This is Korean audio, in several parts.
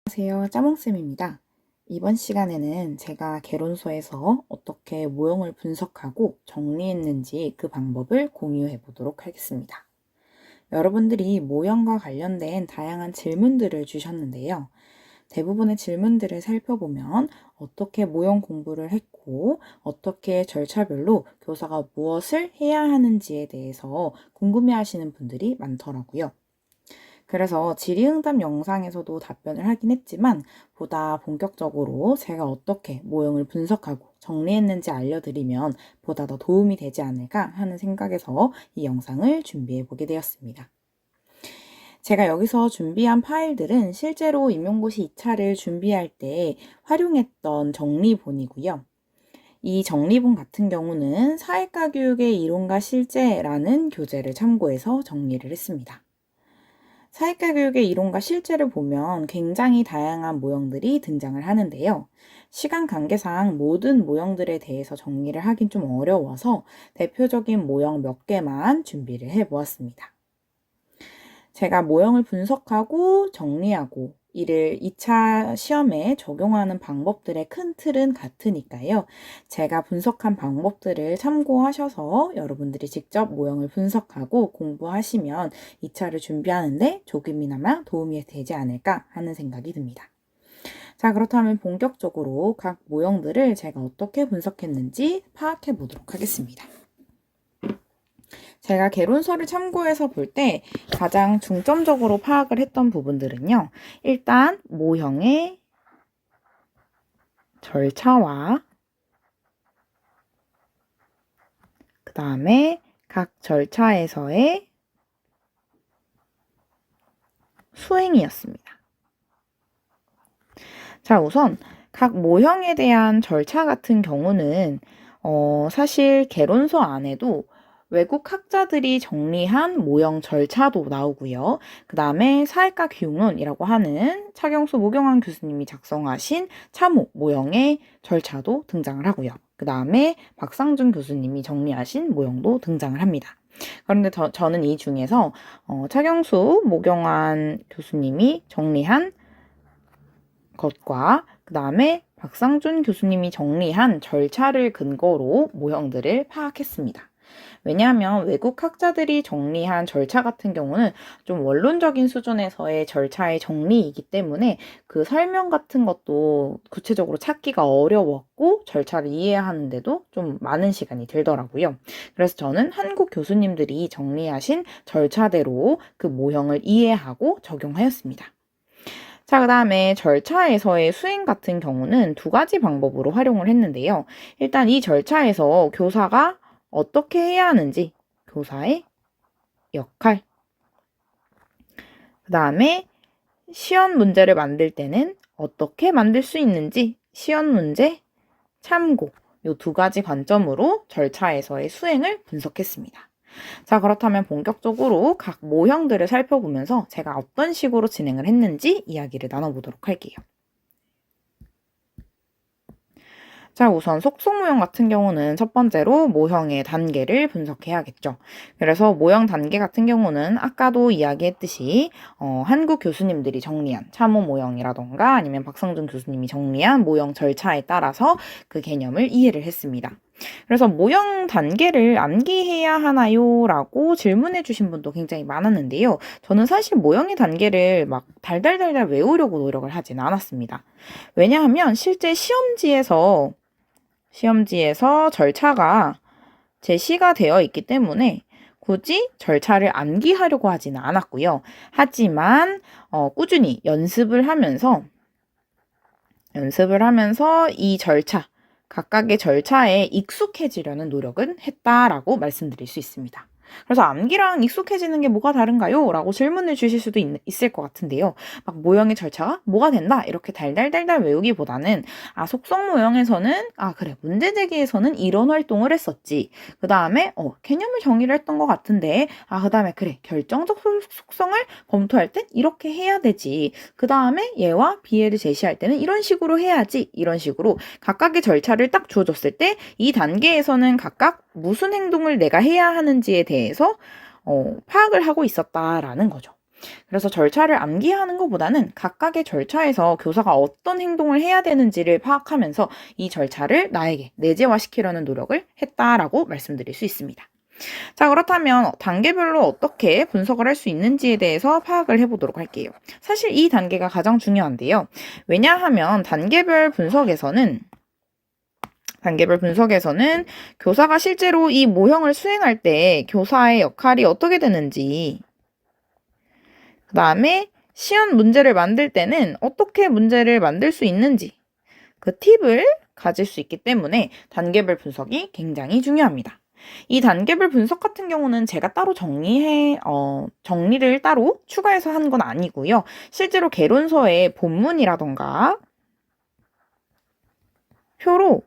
안녕하세요. 짜몽쌤입니다. 이번 시간에는 제가 개론서에서 어떻게 모형을 분석하고 정리했는지 그 방법을 공유해 보도록 하겠습니다. 여러분들이 모형과 관련된 다양한 질문들을 주셨는데요. 대부분의 질문들을 살펴보면 어떻게 모형 공부를 했고 어떻게 절차별로 교사가 무엇을 해야 하는지에 대해서 궁금해 하시는 분들이 많더라고요. 그래서 질의응답 영상에서도 답변을 하긴 했지만 보다 본격적으로 제가 어떻게 모형을 분석하고 정리했는지 알려드리면 보다 더 도움이 되지 않을까 하는 생각에서 이 영상을 준비해 보게 되었습니다. 제가 여기서 준비한 파일들은 실제로 임용고시 2차를 준비할 때 활용했던 정리본이고요. 이 정리본 같은 경우는 사회과 교육의 이론과 실제라는 교재를 참고해서 정리를 했습니다. 사회과 교육의 이론과 실제를 보면 굉장히 다양한 모형들이 등장을 하는데요. 시간 관계상 모든 모형들에 대해서 정리를 하긴 좀 어려워서 대표적인 모형 몇 개만 준비를 해 보았습니다. 제가 모형을 분석하고 정리하고 이를 2차 시험에 적용하는 방법들의 큰 틀은 같으니까요. 제가 분석한 방법들을 참고하셔서 여러분들이 직접 모형을 분석하고 공부하시면 2차를 준비하는데 조금이나마 도움이 되지 않을까 하는 생각이 듭니다. 자, 그렇다면 본격적으로 각 모형들을 제가 어떻게 분석했는지 파악해 보도록 하겠습니다. 제가 개론서를 참고해서 볼 때 가장 중점적으로 파악을 했던 부분들은요. 일단 모형의 절차와 그 다음에 각 절차에서의 수행이었습니다. 자, 우선 각 모형에 대한 절차 같은 경우는 사실 개론서 안에도 외국 학자들이 정리한 모형 절차도 나오고요. 그 다음에 사회과 교육론이라고 하는 차경수 모경환 교수님이 작성하신 참호 모형의 절차도 등장을 하고요. 그 다음에 박상준 교수님이 정리하신 모형도 등장을 합니다. 그런데 저는 이 중에서 차경수 모경환 교수님이 정리한 것과 그 다음에 박상준 교수님이 정리한 절차를 근거로 모형들을 파악했습니다. 왜냐하면 외국 학자들이 정리한 절차 같은 경우는 좀 원론적인 수준에서의 절차의 정리이기 때문에 그 설명 같은 것도 구체적으로 찾기가 어려웠고 절차를 이해하는데도 좀 많은 시간이 들더라고요. 그래서 저는 한국 교수님들이 정리하신 절차대로 그 모형을 이해하고 적용하였습니다. 자, 그 다음에 절차에서의 수행 같은 경우는 두 가지 방법으로 활용을 했는데요. 일단 이 절차에서 교사가 어떻게 해야 하는지, 교사의 역할. 그 다음에 시연 문제를 만들 때는 어떻게 만들 수 있는지, 시연 문제, 참고. 이 두 가지 관점으로 절차에서의 수행을 분석했습니다. 자, 그렇다면 본격적으로 각 모형들을 살펴보면서 제가 어떤 식으로 진행을 했는지 이야기를 나눠보도록 할게요. 자, 우선 속성 모형 같은 경우는 첫 번째로 모형의 단계를 분석해야겠죠. 그래서 모형 단계 같은 경우는 아까도 이야기했듯이 한국 교수님들이 정리한 참호 모형이라던가 아니면 박상준 교수님이 정리한 모형 절차에 따라서 그 개념을 이해를 했습니다. 그래서 모형 단계를 암기해야 하나요? 라고 질문해 주신 분도 굉장히 많았는데요. 저는 사실 모형의 단계를 막 달달달달 외우려고 노력을 하진 않았습니다. 왜냐하면 실제 시험지에서 절차가 제시가 되어 있기 때문에 굳이 절차를 암기하려고 하지는 않았고요. 하지만 꾸준히 연습을 하면서 이 절차, 각각의 절차에 익숙해지려는 노력은 했다라고 말씀드릴 수 있습니다. 그래서 암기랑 익숙해지는 게 뭐가 다른가요? 라고 질문을 주실 수도 있을 것 같은데요. 막 모형의 절차가 뭐가 된다? 이렇게 달달달달 외우기보다는 속성 모형에서는 그래, 문제제기에서는 이런 활동을 했었지. 그 다음에 개념을 정의를 했던 것 같은데 그 다음에 그래, 결정적 속성을 검토할 땐 이렇게 해야 되지. 그 다음에 얘와 비례를 제시할 때는 이런 식으로 해야지. 이런 식으로 각각의 절차를 딱 주어졌을 때 이 단계에서는 각각 무슨 행동을 내가 해야 하는지에 대해서 파악을 하고 있었다라는 거죠. 그래서 절차를 암기하는 것보다는 각각의 절차에서 교사가 어떤 행동을 해야 되는지를 파악하면서 이 절차를 나에게 내재화시키려는 노력을 했다라고 말씀드릴 수 있습니다. 자, 그렇다면 단계별로 어떻게 분석을 할 수 있는지에 대해서 파악을 해보도록 할게요. 사실 이 단계가 가장 중요한데요. 왜냐하면 단계별 분석에서는 교사가 실제로 이 모형을 수행할 때 교사의 역할이 어떻게 되는지, 그 다음에 시연 문제를 만들 때는 어떻게 문제를 만들 수 있는지 그 팁을 가질 수 있기 때문에 단계별 분석이 굉장히 중요합니다. 이 단계별 분석 같은 경우는 제가 따로 정리를 따로 추가해서 한 건 아니고요. 실제로 개론서의 본문이라던가 표로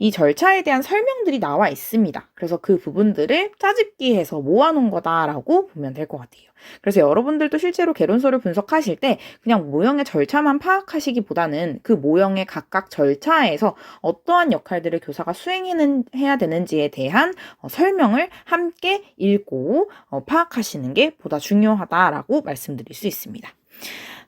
이 절차에 대한 설명들이 나와 있습니다. 그래서 그 부분들을 짜집기해서 모아놓은 거다라고 보면 될 것 같아요. 그래서 여러분들도 실제로 개론서를 분석하실 때 그냥 모형의 절차만 파악하시기보다는 그 모형의 각각 절차에서 어떠한 역할들을 교사가 수행해야 되는지에 대한 설명을 함께 읽고 파악하시는 게 보다 중요하다라고 말씀드릴 수 있습니다.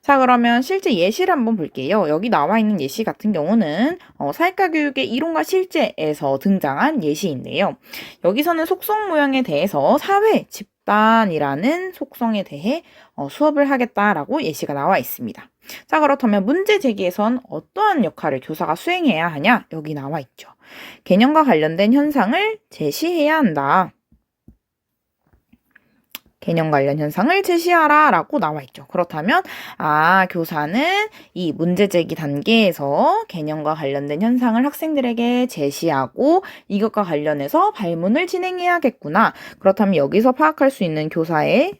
자, 그러면 실제 예시를 한번 볼게요. 여기 나와 있는 예시 같은 경우는 사회과 교육의 이론과 실제에서 등장한 예시인데요. 여기서는 속성 모형에 대해서 사회 집단이라는 속성에 대해 수업을 하겠다라고 예시가 나와 있습니다. 자, 그렇다면 문제 제기에선 어떠한 역할을 교사가 수행해야 하냐? 여기 나와 있죠. 개념과 관련된 현상을 제시해야 한다. 개념 관련 현상을 제시하라 라고 나와 있죠. 그렇다면 교사는 이 문제 제기 단계에서 개념과 관련된 현상을 학생들에게 제시하고 이것과 관련해서 발문을 진행해야겠구나. 그렇다면 여기서 파악할 수 있는 교사의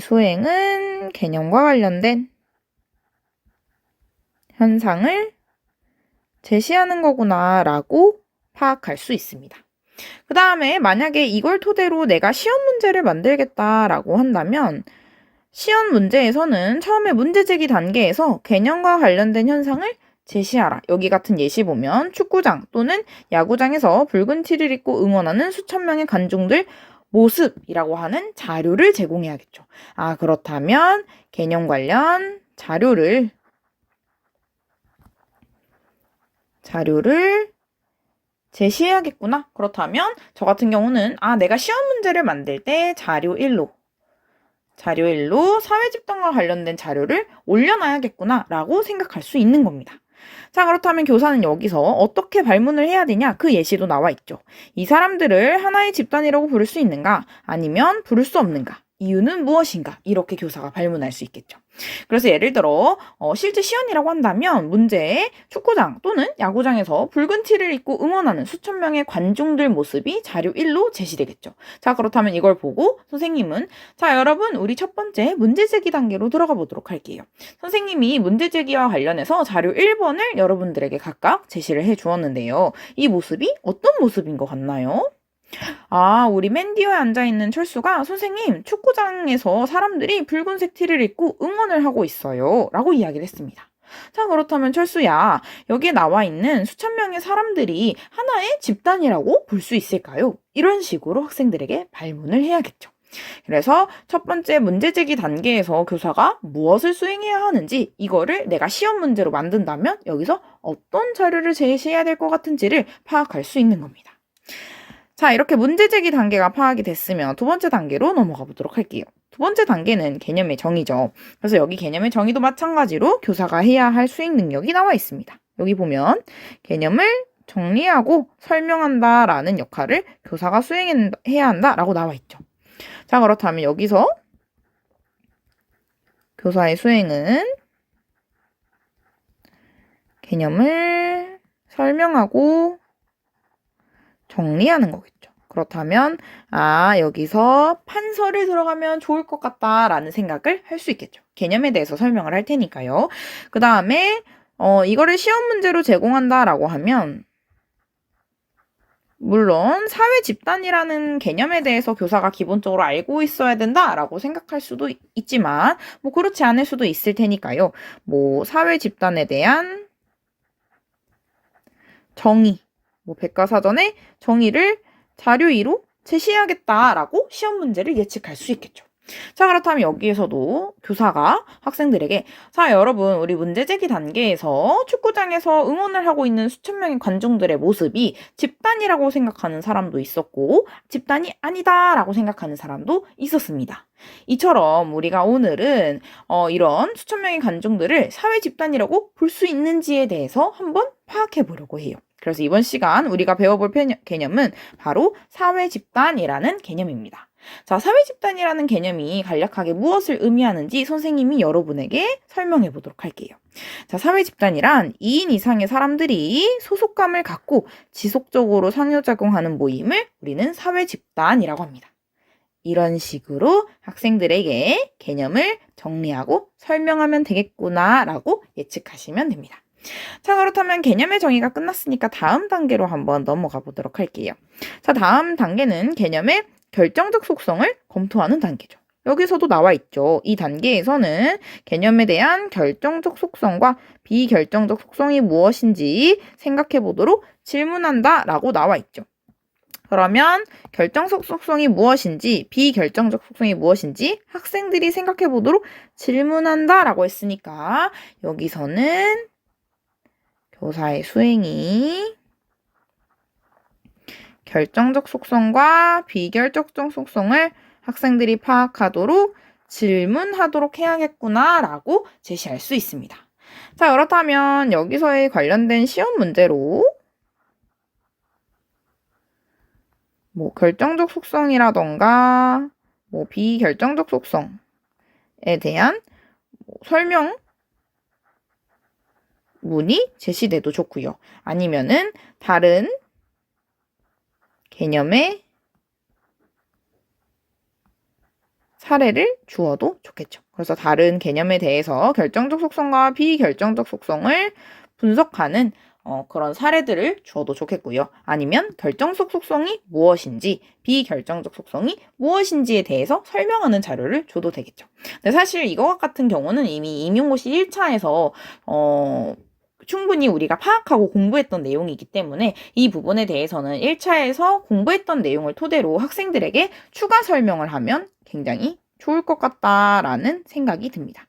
수행은 개념과 관련된 현상을 제시하는 거구나 라고 파악할 수 있습니다. 그 다음에 만약에 이걸 토대로 내가 시험 문제를 만들겠다라고 한다면 시험 문제에서는 처음에 문제 제기 단계에서 개념과 관련된 현상을 제시하라. 여기 같은 예시 보면 축구장 또는 야구장에서 붉은 티를 입고 응원하는 수천 명의 관중들 모습이라고 하는 자료를 제공해야겠죠. 그렇다면 개념 관련 자료를 제시해야겠구나. 그렇다면 저 같은 경우는 내가 시험 문제를 만들 때 자료 1로 사회 집단과 관련된 자료를 올려놔야겠구나 라고 생각할 수 있는 겁니다. 자, 그렇다면 교사는 여기서 어떻게 발문을 해야 되냐? 그 예시도 나와 있죠. 이 사람들을 하나의 집단이라고 부를 수 있는가? 아니면 부를 수 없는가? 이유는 무엇인가? 이렇게 교사가 발문할 수 있겠죠. 그래서 예를 들어 실제 시연이라고 한다면 문제에 축구장 또는 야구장에서 붉은 티를 입고 응원하는 수천 명의 관중들 모습이 자료 1로 제시되겠죠. 자, 그렇다면 이걸 보고 선생님은 자, 여러분 우리 첫 번째 문제 제기 단계로 들어가 보도록 할게요. 선생님이 문제 제기와 관련해서 자료 1번을 여러분들에게 각각 제시를 해 주었는데요. 이 모습이 어떤 모습인 것 같나요? 우리 맨 뒤에 앉아있는 철수가 선생님 축구장에서 사람들이 붉은색 티를 입고 응원을 하고 있어요 라고 이야기를 했습니다. 자, 그렇다면 철수야, 여기에 나와 있는 수천 명의 사람들이 하나의 집단이라고 볼 수 있을까요? 이런 식으로 학생들에게 발문을 해야겠죠. 그래서 첫 번째 문제 제기 단계에서 교사가 무엇을 수행해야 하는지 이거를 내가 시험 문제로 만든다면 여기서 어떤 자료를 제시해야 될 것 같은지를 파악할 수 있는 겁니다. 자, 이렇게 문제 제기 단계가 파악이 됐으면 두 번째 단계로 넘어가 보도록 할게요. 두 번째 단계는 개념의 정의죠. 그래서 여기 개념의 정의도 마찬가지로 교사가 해야 할 수행 능력이 나와 있습니다. 여기 보면 개념을 정리하고 설명한다라는 역할을 교사가 수행해야 한다라고 나와 있죠. 자, 그렇다면 여기서 교사의 수행은 개념을 설명하고 정리하는 거겠죠. 그렇다면 여기서 판서를 들어가면 좋을 것 같다라는 생각을 할 수 있겠죠. 개념에 대해서 설명을 할 테니까요. 그 다음에 이거를 시험 문제로 제공한다라고 하면 물론 사회 집단이라는 개념에 대해서 교사가 기본적으로 알고 있어야 된다라고 생각할 수도 있지만 뭐 그렇지 않을 수도 있을 테니까요. 뭐 사회 집단에 대한 정의, 뭐 백과사전의 정의를 자료 2로 제시해야겠다라고 시험 문제를 예측할 수 있겠죠. 자, 그렇다면 여기에서도 교사가 학생들에게 자, 여러분, 우리 문제 제기 단계에서 축구장에서 응원을 하고 있는 수천 명의 관중들의 모습이 집단이라고 생각하는 사람도 있었고 집단이 아니다라고 생각하는 사람도 있었습니다. 이처럼 우리가 오늘은 이런 수천 명의 관중들을 사회 집단이라고 볼 수 있는지에 대해서 한번 파악해 보려고 해요. 그래서 이번 시간 우리가 배워볼 개념은 바로 사회 집단이라는 개념입니다. 자, 사회 집단이라는 개념이 간략하게 무엇을 의미하는지 선생님이 여러분에게 설명해 보도록 할게요. 자, 사회 집단이란 2인 이상의 사람들이 소속감을 갖고 지속적으로 상호작용하는 모임을 우리는 사회 집단이라고 합니다. 이런 식으로 학생들에게 개념을 정리하고 설명하면 되겠구나라고 예측하시면 됩니다. 자, 그렇다면 개념의 정의가 끝났으니까 다음 단계로 한번 넘어가 보도록 할게요. 자, 다음 단계는 개념의 결정적 속성을 검토하는 단계죠. 여기서도 나와 있죠. 이 단계에서는 개념에 대한 결정적 속성과 비결정적 속성이 무엇인지 생각해 보도록 질문한다 라고 나와 있죠. 그러면 결정적 속성이 무엇인지 비결정적 속성이 무엇인지 학생들이 생각해 보도록 질문한다 라고 했으니까 여기서는 교사의 수행이 결정적 속성과 비결정적 속성을 학생들이 파악하도록 질문하도록 해야겠구나 라고 제시할 수 있습니다. 자, 그렇다면 여기서의 관련된 시험 문제로 뭐 결정적 속성이라던가 뭐 비결정적 속성에 대한 설명 문이 제시돼도 좋고요. 아니면은 다른 개념의 사례를 주어도 좋겠죠. 그래서 다른 개념에 대해서 결정적 속성과 비결정적 속성을 분석하는 그런 사례들을 주어도 좋겠고요. 아니면 결정적 속성이 무엇인지 비결정적 속성이 무엇인지에 대해서 설명하는 자료를 줘도 되겠죠. 근데 사실 이거 같은 경우는 이미 임용고시 1차에서 충분히 우리가 파악하고 공부했던 내용이기 때문에 이 부분에 대해서는 1차에서 공부했던 내용을 토대로 학생들에게 추가 설명을 하면 굉장히 좋을 것 같다라는 생각이 듭니다.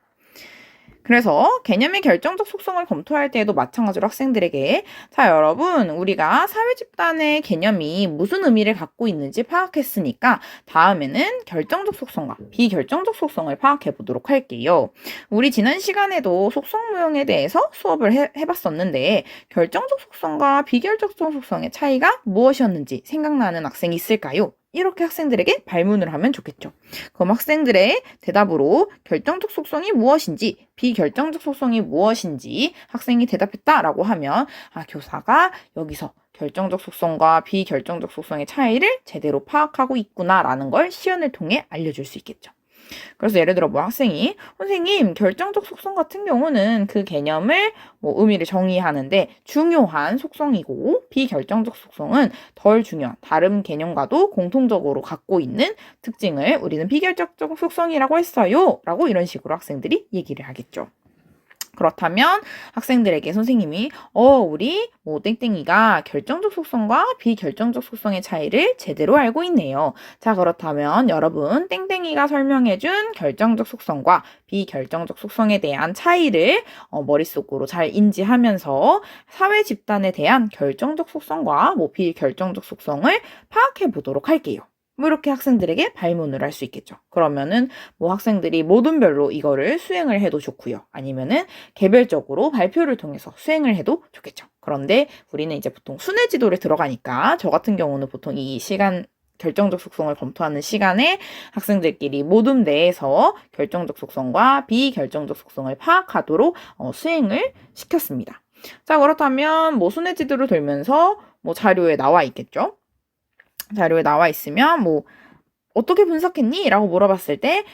그래서 개념의 결정적 속성을 검토할 때에도 마찬가지로 학생들에게 자, 여러분, 우리가 사회 집단의 개념이 무슨 의미를 갖고 있는지 파악했으니까 다음에는 결정적 속성과 비결정적 속성을 파악해 보도록 할게요. 우리 지난 시간에도 속성 모형에 대해서 수업을 해봤었는데 결정적 속성과 비결정적 속성의 차이가 무엇이었는지 생각나는 학생이 있을까요? 이렇게 학생들에게 발문을 하면 좋겠죠. 그럼 학생들의 대답으로 결정적 속성이 무엇인지 비결정적 속성이 무엇인지 학생이 대답했다라고 하면 교사가 여기서 결정적 속성과 비결정적 속성의 차이를 제대로 파악하고 있구나라는 걸 시연을 통해 알려줄 수 있겠죠. 그래서 예를 들어 뭐 학생이 선생님 결정적 속성 같은 경우는 그 개념을 뭐 의미를 정의하는데 중요한 속성이고 비결정적 속성은 덜 중요한 다른 개념과도 공통적으로 갖고 있는 특징을 우리는 비결정적 속성이라고 했어요 라고 이런 식으로 학생들이 얘기를 하겠죠. 그렇다면 학생들에게 선생님이 우리 뭐 땡땡이가 결정적 속성과 비결정적 속성의 차이를 제대로 알고 있네요. 자, 그렇다면 여러분 땡땡이가 설명해준 결정적 속성과 비결정적 속성에 대한 차이를 머릿속으로 잘 인지하면서 사회 집단에 대한 결정적 속성과 뭐 비결정적 속성을 파악해 보도록 할게요. 뭐 이렇게 학생들에게 발문을 할 수 있겠죠. 그러면은 뭐 학생들이 모든별로 이거를 수행을 해도 좋고요. 아니면은 개별적으로 발표를 통해서 수행을 해도 좋겠죠. 그런데 우리는 이제 보통 순회 지도를 들어가니까 저 같은 경우는 보통 이 시간 결정적 속성을 검토하는 시간에 학생들끼리 모둠 내에서 결정적 속성과 비결정적 속성을 파악하도록 수행을 시켰습니다. 자, 그렇다면 뭐 순회 지도를 돌면서 뭐 자료에 나와 있겠죠. 자료에 나와 있으면 뭐 어떻게 분석했니? 라고 물어봤을 때,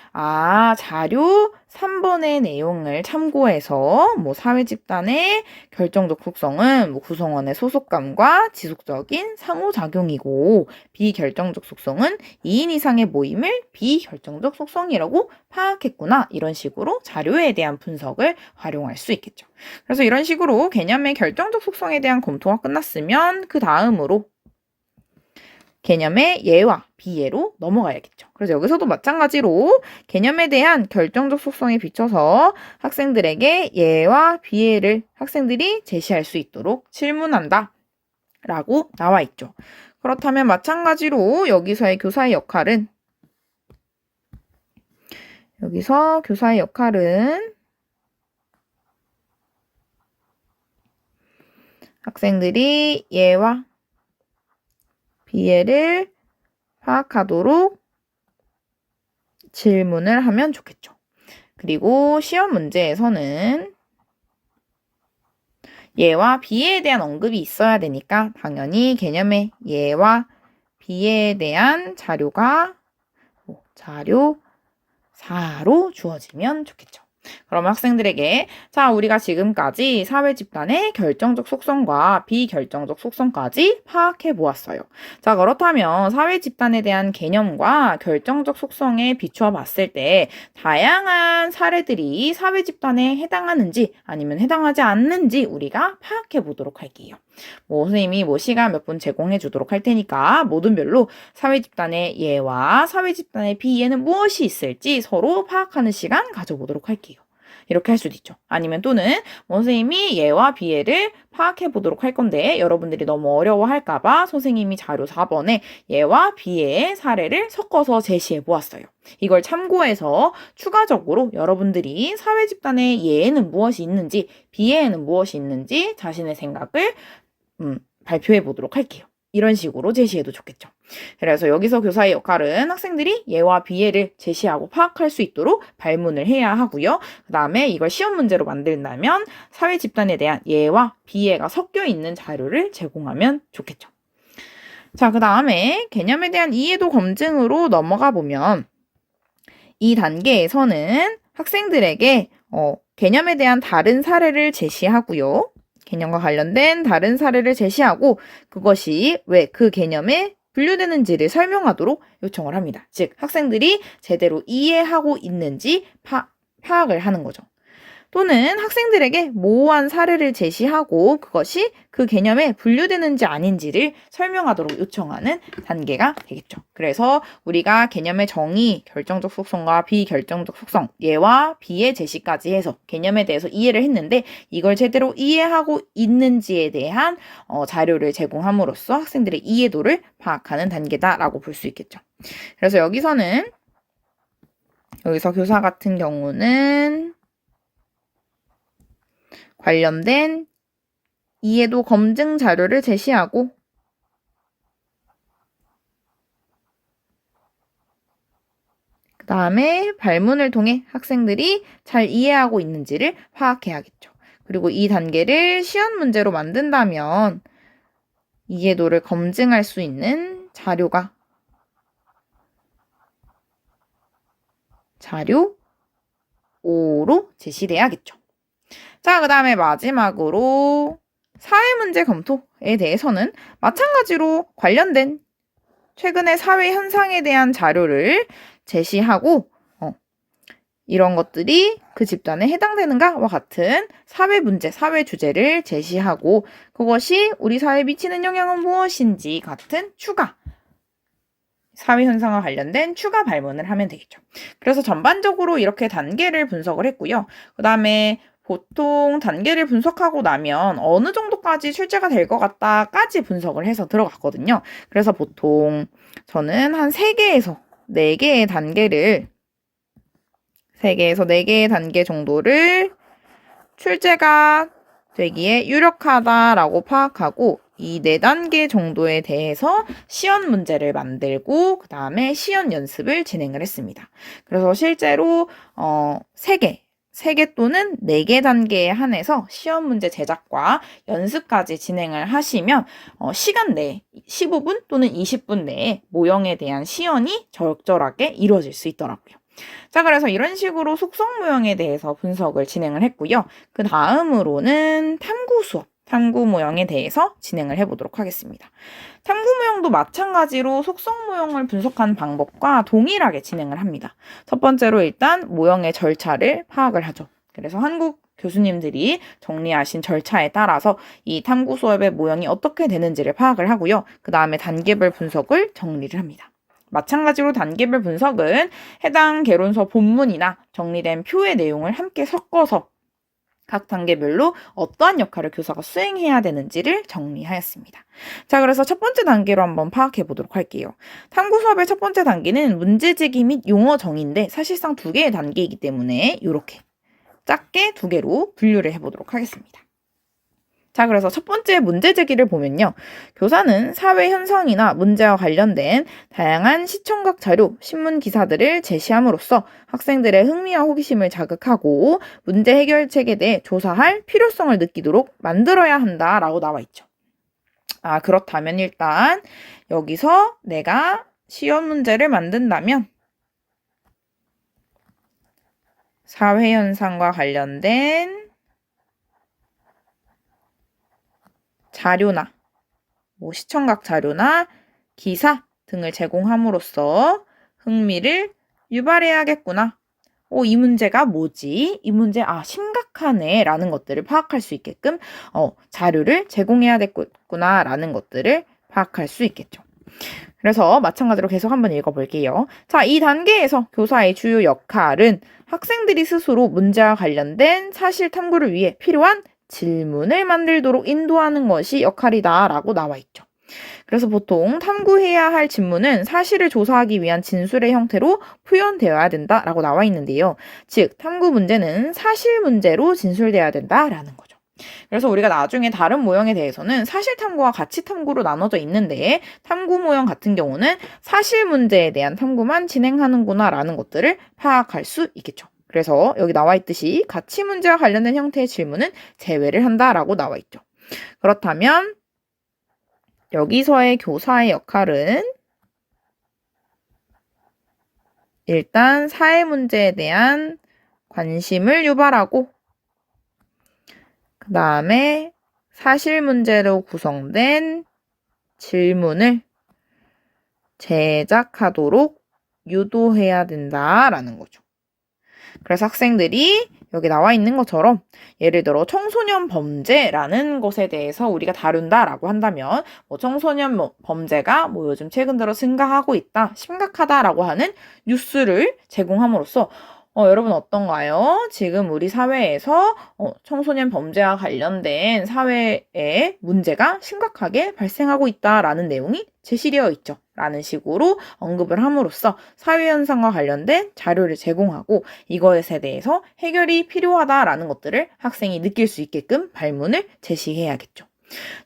자료 3번의 내용을 참고해서, 사회 집단의 결정적 속성은 구성원의 소속감과 지속적인 상호작용이고, 비결정적 속성은 2인 이상의 모임을 비결정적 속성이라고 파악했구나. 이런 식으로 자료에 대한 분석을 활용할 수 있겠죠. 그래서 이런 식으로 개념의 결정적 속성에 대한 검토가 끝났으면, 그 다음으로 개념의 예와 비예로 넘어가야겠죠. 그래서 여기서도 마찬가지로 개념에 대한 결정적 속성에 비춰서 학생들에게 예와 비예를 학생들이 제시할 수 있도록 질문한다 라고 나와 있죠. 그렇다면 마찬가지로 여기서 교사의 역할은 학생들이 예와 비예를 파악하도록 질문을 하면 좋겠죠. 그리고 시험 문제에서는 예와 비예에 대한 언급이 있어야 되니까 당연히 개념의 예와 비예에 대한 자료가 자료 4로 주어지면 좋겠죠. 그러면 학생들에게 우리가 지금까지 사회 집단의 결정적 속성과 비결정적 속성까지 파악해 보았어요. 그렇다면 사회 집단에 대한 개념과 결정적 속성에 비추어 봤을 때 다양한 사례들이 사회 집단에 해당하는지 아니면 해당하지 않는지 우리가 파악해 보도록 할게요. 선생님이 시간 몇 분 제공해 주도록 할 테니까 모든 별로 사회 집단의 예와 사회 집단의 비예는 무엇이 있을지 서로 파악하는 시간 가져보도록 할게요. 이렇게 할 수도 있죠. 아니면 또는 선생님이 예와 비예를 파악해 보도록 할 건데 여러분들이 너무 어려워할까봐 선생님이 자료 4번에 예와 비예의 사례를 섞어서 제시해 보았어요. 이걸 참고해서 추가적으로 여러분들이 사회 집단의 예에는 무엇이 있는지 비예에는 무엇이 있는지 자신의 생각을 발표해 보도록 할게요. 이런 식으로 제시해도 좋겠죠. 그래서 여기서 교사의 역할은 학생들이 예와 비예를 제시하고 파악할 수 있도록 발문을 해야 하고요. 그 다음에 이걸 시험 문제로 만든다면 사회 집단에 대한 예와 비예가 섞여 있는 자료를 제공하면 좋겠죠. 그 다음에 개념에 대한 이해도 검증으로 넘어가 보면 이 단계에서는 학생들에게 개념에 대한 다른 사례를 제시하고요. 개념과 관련된 다른 사례를 제시하고 그것이 왜 그 개념에 분류되는지를 설명하도록 요청을 합니다. 즉 학생들이 제대로 이해하고 있는지 파악을 하는 거죠. 또는 학생들에게 모호한 사례를 제시하고 그것이 그 개념에 분류되는지 아닌지를 설명하도록 요청하는 단계가 되겠죠. 그래서 우리가 개념의 정의, 결정적 속성과 비결정적 속성, 예와 비의 제시까지 해서 개념에 대해서 이해를 했는데 이걸 제대로 이해하고 있는지에 대한 자료를 제공함으로써 학생들의 이해도를 파악하는 단계다라고 볼 수 있겠죠. 그래서 여기서 교사 같은 경우는 관련된 이해도 검증 자료를 제시하고 그 다음에 발문을 통해 학생들이 잘 이해하고 있는지를 파악해야겠죠. 그리고 이 단계를 시험 문제로 만든다면 이해도를 검증할 수 있는 자료가 자료 5로 제시돼야겠죠. 그 다음에 마지막으로 사회문제 검토에 대해서는 마찬가지로 관련된 최근의 사회 현상에 대한 자료를 제시하고 이런 것들이 그 집단에 해당되는가와 같은 사회 문제, 사회 주제를 제시하고 그것이 우리 사회에 미치는 영향은 무엇인지 같은 추가 사회 현상과 관련된 추가 발문을 하면 되겠죠. 그래서 전반적으로 이렇게 단계를 분석을 했고요. 그 다음에 보통 단계를 분석하고 나면 어느 정도까지 출제가 될 것 같다까지 분석을 해서 들어갔거든요. 그래서 보통 저는 한 3개에서 4개의 단계를 3개에서 4개의 단계 정도를 출제가 되기에 유력하다라고 파악하고 이 4단계 정도에 대해서 시연 문제를 만들고 그 다음에 시연 연습을 진행을 했습니다. 그래서 실제로 3개 3개 또는 4개 단계에 한해서 시험 문제 제작과 연습까지 진행을 하시면 시간 내에 15분 또는 20분 내에 모형에 대한 시연이 적절하게 이루어질 수 있더라고요. 자, 그래서 이런 식으로 속성 모형에 대해서 분석을 진행을 했고요. 그 다음으로는 탐구 수업, 탐구 모형에 대해서 진행을 해보도록 하겠습니다. 탐구 모형도 마찬가지로 속성 모형을 분석하는 방법과 동일하게 진행을 합니다. 첫 번째로 일단 모형의 절차를 파악을 하죠. 그래서 한국 교수님들이 정리하신 절차에 따라서 이 탐구 수업의 모형이 어떻게 되는지를 파악을 하고요. 그 다음에 단계별 분석을 정리를 합니다. 마찬가지로 단계별 분석은 해당 개론서 본문이나 정리된 표의 내용을 함께 섞어서 각 단계별로 어떠한 역할을 교사가 수행해야 되는지를 정리하였습니다. 자, 그래서 첫 번째 단계로 한번 파악해 보도록 할게요. 탐구 수업의 첫 번째 단계는 문제제기 및 용어 정의인데 사실상 2개의 단계이기 때문에 이렇게 작게 2개로 분류를 해보도록 하겠습니다. 자, 그래서 첫 번째 문제 제기를 보면요. 교사는 사회 현상이나 문제와 관련된 다양한 시청각 자료, 신문 기사들을 제시함으로써 학생들의 흥미와 호기심을 자극하고 문제 해결책에 대해 조사할 필요성을 느끼도록 만들어야 한다라고 나와 있죠. 아, 그렇다면 일단 여기서 내가 시험 문제를 만든다면 사회 현상과 관련된 자료나 시청각 자료나 기사 등을 제공함으로써 흥미를 유발해야겠구나. 이 문제가 뭐지? 이 문제 심각하네 라는 것들을 파악할 수 있게끔 자료를 제공해야 되겠구나 라는 것들을 파악할 수 있겠죠. 그래서 마찬가지로 계속 한번 읽어볼게요. 자, 이 단계에서 교사의 주요 역할은 학생들이 스스로 문제와 관련된 사실 탐구를 위해 필요한 질문을 만들도록 인도하는 것이 역할이다 라고 나와 있죠. 그래서 보통 탐구해야 할 질문은 사실을 조사하기 위한 진술의 형태로 표현되어야 된다 라고 나와 있는데요. 즉, 탐구 문제는 사실 문제로 진술되어야 된다 라는 거죠. 그래서 우리가 나중에 다른 모형에 대해서는 사실 탐구와 가치 탐구로 나눠져 있는데 탐구 모형 같은 경우는 사실 문제에 대한 탐구만 진행하는구나 라는 것들을 파악할 수 있겠죠. 그래서 여기 나와 있듯이 가치 문제와 관련된 형태의 질문은 제외를 한다라고 나와 있죠. 그렇다면 여기서의 교사의 역할은 일단 사회 문제에 대한 관심을 유발하고 그 다음에 사실 문제로 구성된 질문을 제작하도록 유도해야 된다라는 거죠. 그래서 학생들이 여기 나와 있는 것처럼 예를 들어 청소년 범죄라는 것에 대해서 우리가 다룬다라고 한다면 청소년 범죄가 요즘 최근 들어 증가하고 있다, 심각하다라고 하는 뉴스를 제공함으로써 여러분 어떤가요? 지금 우리 사회에서 청소년 범죄와 관련된 사회의 문제가 심각하게 발생하고 있다라는 내용이 제시되어 있죠. 라는 식으로 언급을 함으로써 사회현상과 관련된 자료를 제공하고 이것에 대해서 해결이 필요하다라는 것들을 학생이 느낄 수 있게끔 발문을 제시해야겠죠.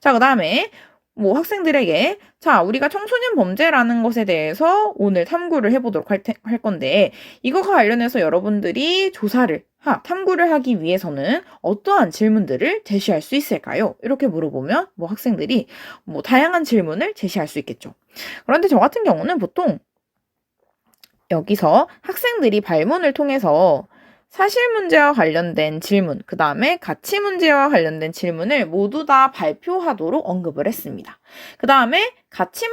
자, 그 다음에 학생들에게 우리가 청소년 범죄라는 것에 대해서 오늘 탐구를 해보도록 할 건데 이것과 관련해서 여러분들이 탐구를 하기 위해서는 어떠한 질문들을 제시할 수 있을까요? 이렇게 물어보면 학생들이 다양한 질문을 제시할 수 있겠죠. 그런데 저 같은 경우는 보통 여기서 학생들이 발문을 통해서 사실 문제와 관련된 질문, 그 다음에 가치 문제와 관련된 질문을 모두 다 발표하도록 언급을 했습니다. 그 다음에 가치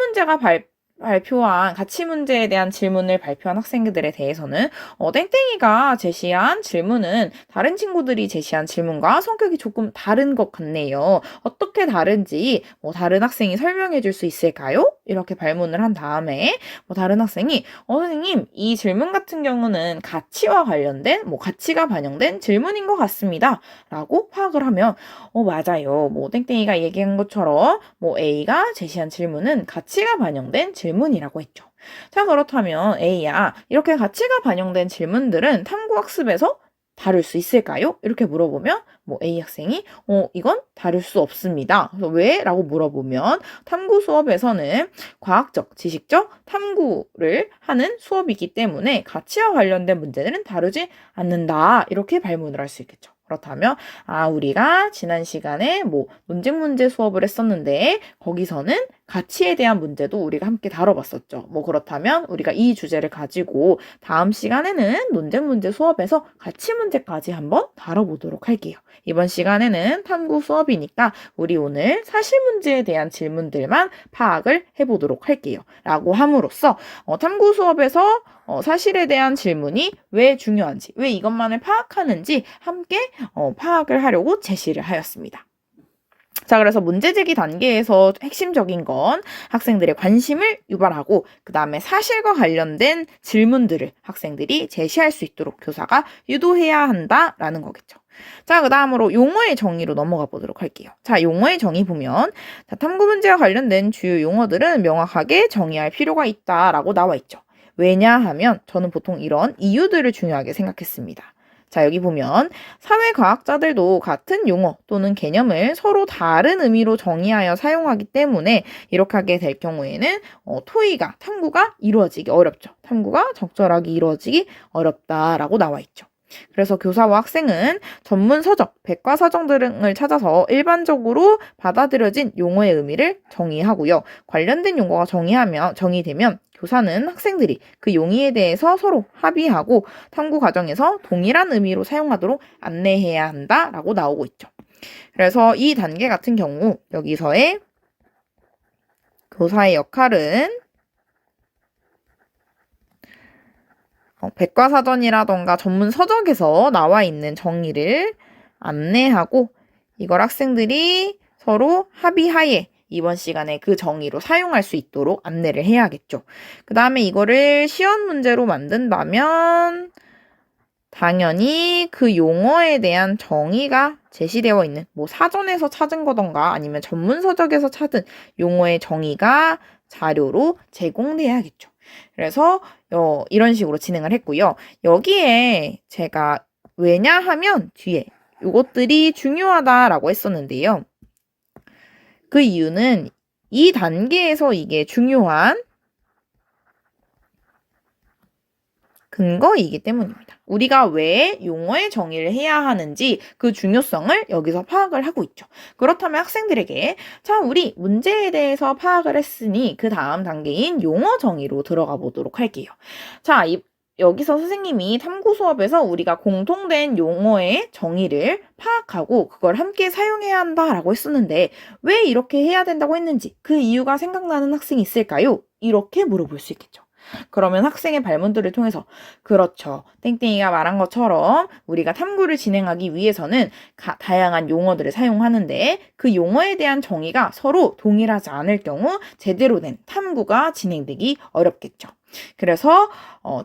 문제에 대한 질문을 발표한 학생들에 대해서는 땡땡이가 제시한 질문은 다른 친구들이 제시한 질문과 성격이 조금 다른 것 같네요. 어떻게 다른지 다른 학생이 설명해 줄 수 있을까요? 이렇게 발문을 한 다음에 다른 학생이 선생님 이 질문 같은 경우는 가치와 관련된 가치가 반영된 질문인 것 같습니다. 라고 파악을 하면 맞아요. 땡땡이가 얘기한 것처럼 A가 제시한 질문은 가치가 반영된 질문이라고 했죠. 자, 그렇다면 A야, 이렇게 가치가 반영된 질문들은 탐구학습에서 다룰 수 있을까요? 이렇게 물어보면 뭐 A 학생이 이건 다룰 수 없습니다. 그래서 왜? 라고 물어보면 탐구 수업에서는 과학적, 지식적 탐구를 하는 수업이기 때문에 가치와 관련된 문제들은 다루지 않는다. 이렇게 발문을 할 수 있겠죠. 그렇다면 우리가 지난 시간에 뭐 논쟁 문제 수업을 했었는데 거기서는 가치에 대한 문제도 우리가 함께 다뤄봤었죠. 뭐 그렇다면 우리가 이 주제를 가지고 다음 시간에는 논쟁 문제 수업에서 가치 문제까지 한번 다뤄보도록 할게요. 이번 시간에는 탐구 수업이니까 우리 오늘 사실 문제에 대한 질문들만 파악을 해보도록 할게요. 라고 함으로써 탐구 수업에서 사실에 대한 질문이 왜 중요한지, 왜 이것만을 파악하는지 함께 파악을 하려고 제시를 하였습니다. 자, 그래서 문제제기 단계에서 핵심적인 건 학생들의 관심을 유발하고 그 다음에 사실과 관련된 질문들을 학생들이 제시할 수 있도록 교사가 유도해야 한다라는 거겠죠. 자, 그 다음으로 용어의 정의로 넘어가 보도록 할게요. 자, 용어의 정의 보면 탐구 문제와 관련된 주요 용어들은 명확하게 정의할 필요가 있다라고 나와 있죠. 왜냐하면 저는 보통 이런 이유들을 중요하게 생각했습니다. 자, 여기 보면 사회과학자들도 같은 용어 또는 개념을 서로 다른 의미로 정의하여 사용하기 때문에 이렇게 하게 될 경우에는 토의가, 탐구가 이루어지기 어렵죠. 탐구가 적절하게 이루어지기 어렵다라고 나와 있죠. 그래서 교사와 학생은 전문 서적, 백과사전 등을 찾아서 일반적으로 받아들여진 용어의 의미를 정의하고요. 관련된 용어가 정의되면 교사는 학생들이 그 용의에 대해서 서로 합의하고 탐구 과정에서 동일한 의미로 사용하도록 안내해야 한다라고 나오고 있죠. 그래서 이 단계 같은 경우 여기서의 교사의 역할은 백과사전이라던가 전문 서적에서 나와 있는 정의를 안내하고 이걸 학생들이 서로 합의하에 이번 시간에 그 정의로 사용할 수 있도록 안내를 해야겠죠. 그 다음에 이거를 시험 문제로 만든다면 당연히 그 용어에 대한 정의가 제시되어 있는 뭐 사전에서 찾은 거던가 아니면 전문 서적에서 찾은 용어의 정의가 자료로 제공돼야겠죠. 그래서 이런 식으로 진행을 했고요. 여기에 제가 왜냐하면 뒤에 이것들이 중요하다라고 했었는데요. 그 이유는 이 단계에서 이게 중요한 근거이기 때문입니다. 우리가 왜 용어의 정의를 해야 하는지 그 중요성을 여기서 파악을 하고 있죠. 그렇다면 학생들에게 자, 우리 문제에 대해서 파악을 했으니 그 다음 단계인 용어 정의로 들어가 보도록 할게요. 자, 여기서 선생님이 탐구 수업에서 우리가 공통된 용어의 정의를 파악하고 그걸 함께 사용해야 한다라고 했었는데 왜 이렇게 해야 된다고 했는지 그 이유가 생각나는 학생이 있을까요? 이렇게 물어볼 수 있겠죠. 그러면 학생의 발문들을 통해서 그렇죠. 땡땡이가 말한 것처럼 우리가 탐구를 진행하기 위해서는 다양한 용어들을 사용하는데 그 용어에 대한 정의가 서로 동일하지 않을 경우 제대로 된 탐구가 진행되기 어렵겠죠. 그래서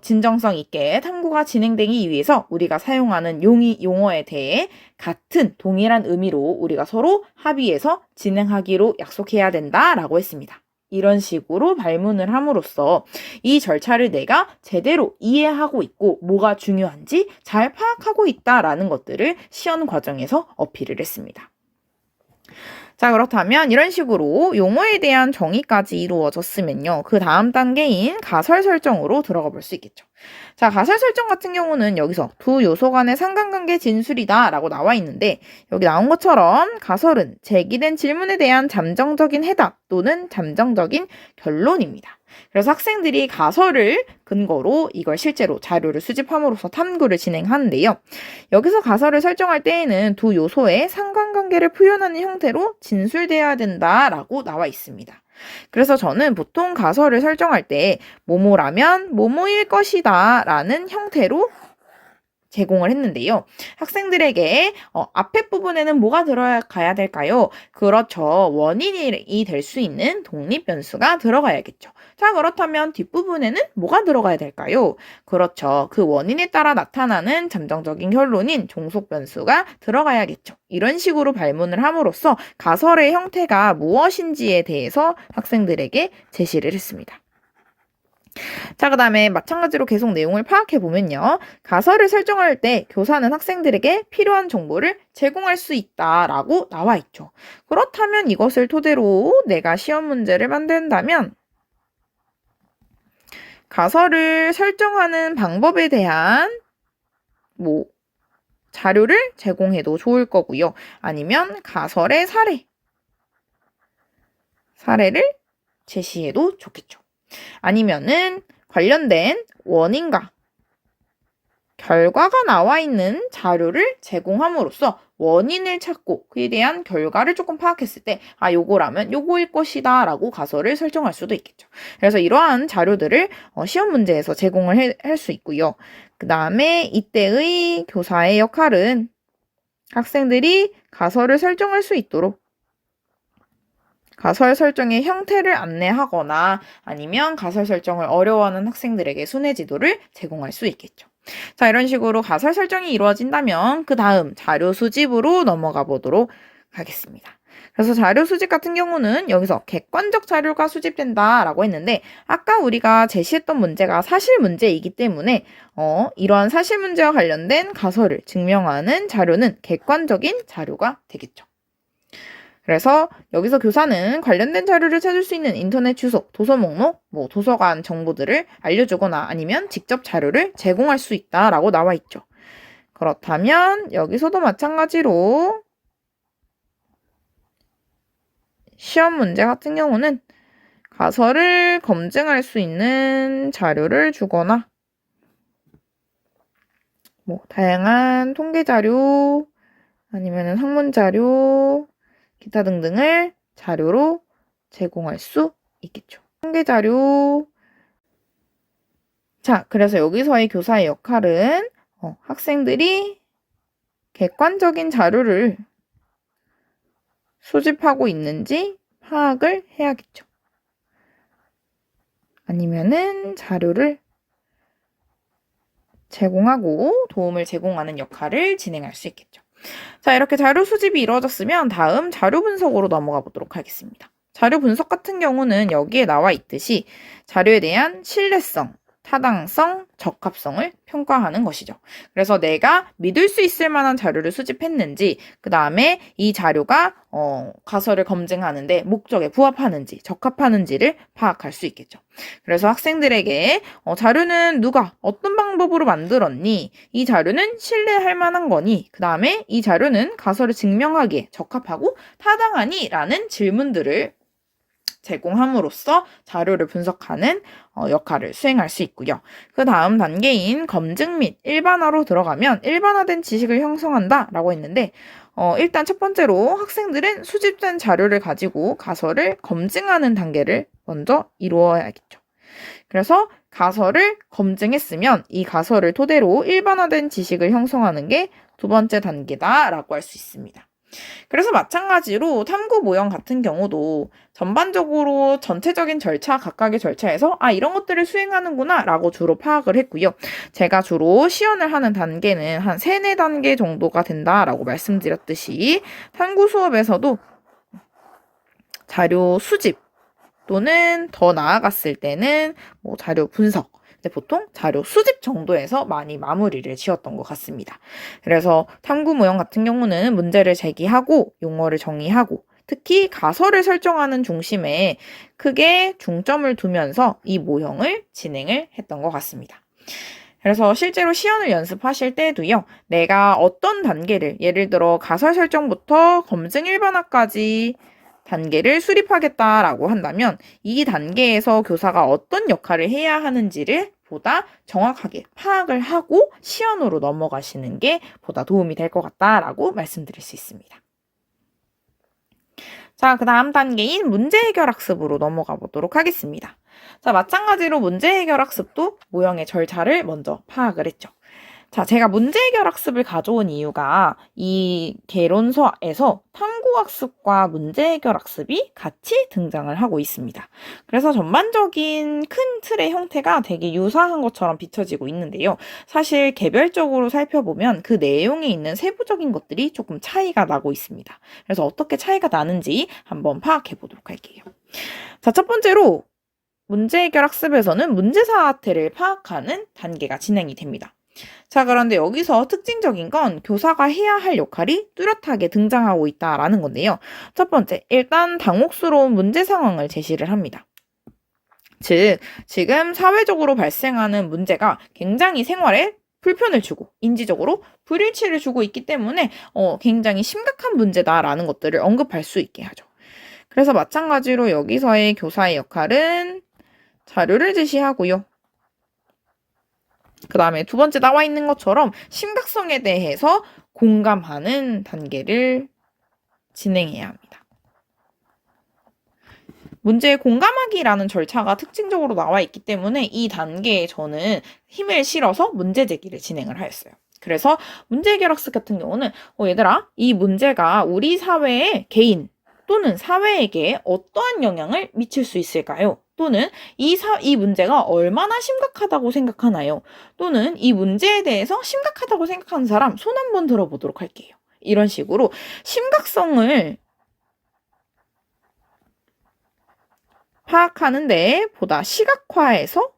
진정성 있게 탐구가 진행되기 위해서 우리가 사용하는 용어에 대해 같은 동일한 의미로 우리가 서로 합의해서 진행하기로 약속해야 된다라고 했습니다. 이런 식으로 발문을 함으로써 이 절차를 내가 제대로 이해하고 있고 뭐가 중요한지 잘 파악하고 있다라는 것들을 시연 과정에서 어필을 했습니다. 자, 그렇다면 이런 식으로 용어에 대한 정의까지 이루어졌으면요. 그 다음 단계인 가설 설정으로 들어가 볼 수 있겠죠. 자, 가설 설정 같은 경우는 여기서 두 요소 간의 상관관계 진술이다 라고 나와 있는데 여기 나온 것처럼 가설은 제기된 질문에 대한 잠정적인 해답 또는 잠정적인 결론입니다. 그래서 학생들이 가설을 근거로 이걸 실제로 자료를 수집함으로써 탐구를 진행하는데요. 여기서 가설을 설정할 때에는 두 요소의 상관관계를 표현하는 형태로 진술되어야 된다라고 나와 있습니다. 그래서 저는 보통 가설을 설정할 때 뭐뭐라면 뭐뭐일 것이다 라는 형태로 제공을 했는데요. 학생들에게 앞에 부분에는 뭐가 들어가야 될까요? 그렇죠. 원인이 될 수 있는 독립변수가 들어가야겠죠. 자, 그렇다면 뒷부분에는 뭐가 들어가야 될까요? 그렇죠. 그 원인에 따라 나타나는 잠정적인 결론인 종속변수가 들어가야겠죠. 이런 식으로 발문을 함으로써 가설의 형태가 무엇인지에 대해서 학생들에게 제시를 했습니다. 자, 그 다음에 마찬가지로 계속 내용을 파악해 보면요. 가설을 설정할 때 교사는 학생들에게 필요한 정보를 제공할 수 있다라고 나와 있죠. 그렇다면 이것을 토대로 내가 시험 문제를 만든다면 가설을 설정하는 방법에 대한 자료를 제공해도 좋을 거고요. 아니면 가설의 사례를 제시해도 좋겠죠. 아니면은 관련된 원인과 결과가 나와 있는 자료를 제공함으로써 원인을 찾고 그에 대한 결과를 조금 파악했을 때 요거라면 요거일 것이다 라고 가설을 설정할 수도 있겠죠. 그래서 이러한 자료들을 시험 문제에서 제공을 할 수 있고요. 그 다음에 이때의 교사의 역할은 학생들이 가설을 설정할 수 있도록 가설 설정의 형태를 안내하거나 아니면 가설 설정을 어려워하는 학생들에게 순회 지도를 제공할 수 있겠죠. 자, 이런 식으로 가설 설정이 이루어진다면 그 다음 자료 수집으로 넘어가 보도록 하겠습니다. 그래서 자료 수집 같은 경우는 여기서 객관적 자료가 수집된다라고 했는데 아까 우리가 제시했던 문제가 사실 문제이기 때문에 이러한 사실 문제와 관련된 가설을 증명하는 자료는 객관적인 자료가 되겠죠. 그래서 여기서 교사는 관련된 자료를 찾을 수 있는 인터넷 주소, 도서 목록, 도서관 정보들을 알려주거나 아니면 직접 자료를 제공할 수 있다라고 나와 있죠. 그렇다면 여기서도 마찬가지로 시험 문제 같은 경우는 가설을 검증할 수 있는 자료를 주거나 다양한 통계 자료 아니면 학문 자료 기타 등등을 자료로 제공할 수 있겠죠. 통계 자료. 자, 그래서 여기서의 교사의 역할은 학생들이 객관적인 자료를 수집하고 있는지 파악을 해야겠죠. 아니면은 자료를 제공하고 도움을 제공하는 역할을 진행할 수 있겠죠. 자, 이렇게 자료 수집이 이루어졌으면 다음 자료 분석으로 넘어가 보도록 하겠습니다. 자료 분석 같은 경우는 여기에 나와 있듯이 자료에 대한 신뢰성, 타당성, 적합성을 평가하는 것이죠. 그래서 내가 믿을 수 있을 만한 자료를 수집했는지, 그 다음에 이 자료가 가설을 검증하는데 목적에 부합하는지, 적합하는지를 파악할 수 있겠죠. 그래서 학생들에게 자료는 누가 어떤 방법으로 만들었니? 이 자료는 신뢰할 만한 거니? 그 다음에 이 자료는 가설을 증명하기에 적합하고 타당하니? 라는 질문들을 제공함으로써 자료를 분석하는 역할을 수행할 수 있고요. 그 다음 단계인 검증 및 일반화로 들어가면 일반화된 지식을 형성한다 라고 했는데 일단 첫 번째로 학생들은 수집된 자료를 가지고 가설을 검증하는 단계를 먼저 이루어야겠죠. 그래서 가설을 검증했으면 이 가설을 토대로 일반화된 지식을 형성하는 게 두 번째 단계다라고 할 수 있습니다. 그래서 마찬가지로 탐구 모형 같은 경우도 전반적으로 전체적인 절차, 각각의 절차에서 이런 것들을 수행하는구나 라고 주로 파악을 했고요. 제가 주로 시연을 하는 단계는 한 3, 4단계 정도가 된다라고 말씀드렸듯이 탐구 수업에서도 자료 수집 또는 더 나아갔을 때는 자료 분석, 보통 자료 수집 정도에서 많이 마무리를 지었던 것 같습니다. 그래서 탐구 모형 같은 경우는 문제를 제기하고 용어를 정의하고 특히 가설을 설정하는 중심에 크게 중점을 두면서 이 모형을 진행을 했던 것 같습니다. 그래서 실제로 시연을 연습하실 때도요, 내가 어떤 단계를, 예를 들어 가설 설정부터 검증 일반화까지 단계를 수립하겠다라고 한다면 이 단계에서 교사가 어떤 역할을 해야 하는지를 보다 정확하게 파악을 하고 시연으로 넘어가시는 게 보다 도움이 될 것 같다라고 말씀드릴 수 있습니다. 자, 그 다음 단계인 문제 해결 학습으로 넘어가 보도록 하겠습니다. 자, 마찬가지로 문제 해결 학습도 모형의 절차를 먼저 파악을 했죠. 자, 제가 문제 해결 학습을 가져온 이유가 이 개론서에서 탐구 학습과 문제 해결 학습이 같이 등장을 하고 있습니다. 그래서 전반적인 큰 틀의 형태가 되게 유사한 것처럼 비춰지고 있는데요. 사실 개별적으로 살펴보면 그 내용에 있는 세부적인 것들이 조금 차이가 나고 있습니다. 그래서 어떻게 차이가 나는지 한번 파악해 보도록 할게요. 자, 첫 번째로 문제 해결 학습에서는 문제 사태를 파악하는 단계가 진행이 됩니다. 자, 그런데 여기서 특징적인 건 교사가 해야 할 역할이 뚜렷하게 등장하고 있다라는 건데요. 첫 번째, 일단 당혹스러운 문제 상황을 제시를 합니다. 즉, 지금 사회적으로 발생하는 문제가 굉장히 생활에 불편을 주고 인지적으로 불일치를 주고 있기 때문에 굉장히 심각한 문제다라는 것들을 언급할 수 있게 하죠. 그래서 마찬가지로 여기서의 교사의 역할은 자료를 제시하고요. 그 다음에 두 번째 나와 있는 것처럼 심각성에 대해서 공감하는 단계를 진행해야 합니다. 문제에 공감하기라는 절차가 특징적으로 나와 있기 때문에 이 단계에 저는 힘을 실어서 문제 제기를 진행을 하였어요. 그래서 문제 해결 학습 같은 경우는 얘들아, 이 문제가 우리 사회의 개인 또는 사회에게 어떠한 영향을 미칠 수 있을까요? 또는 이 문제가 얼마나 심각하다고 생각하나요? 또는 이 문제에 대해서 심각하다고 생각하는 사람 손 한번 들어보도록 할게요. 이런 식으로 심각성을 파악하는데 보다 시각화해서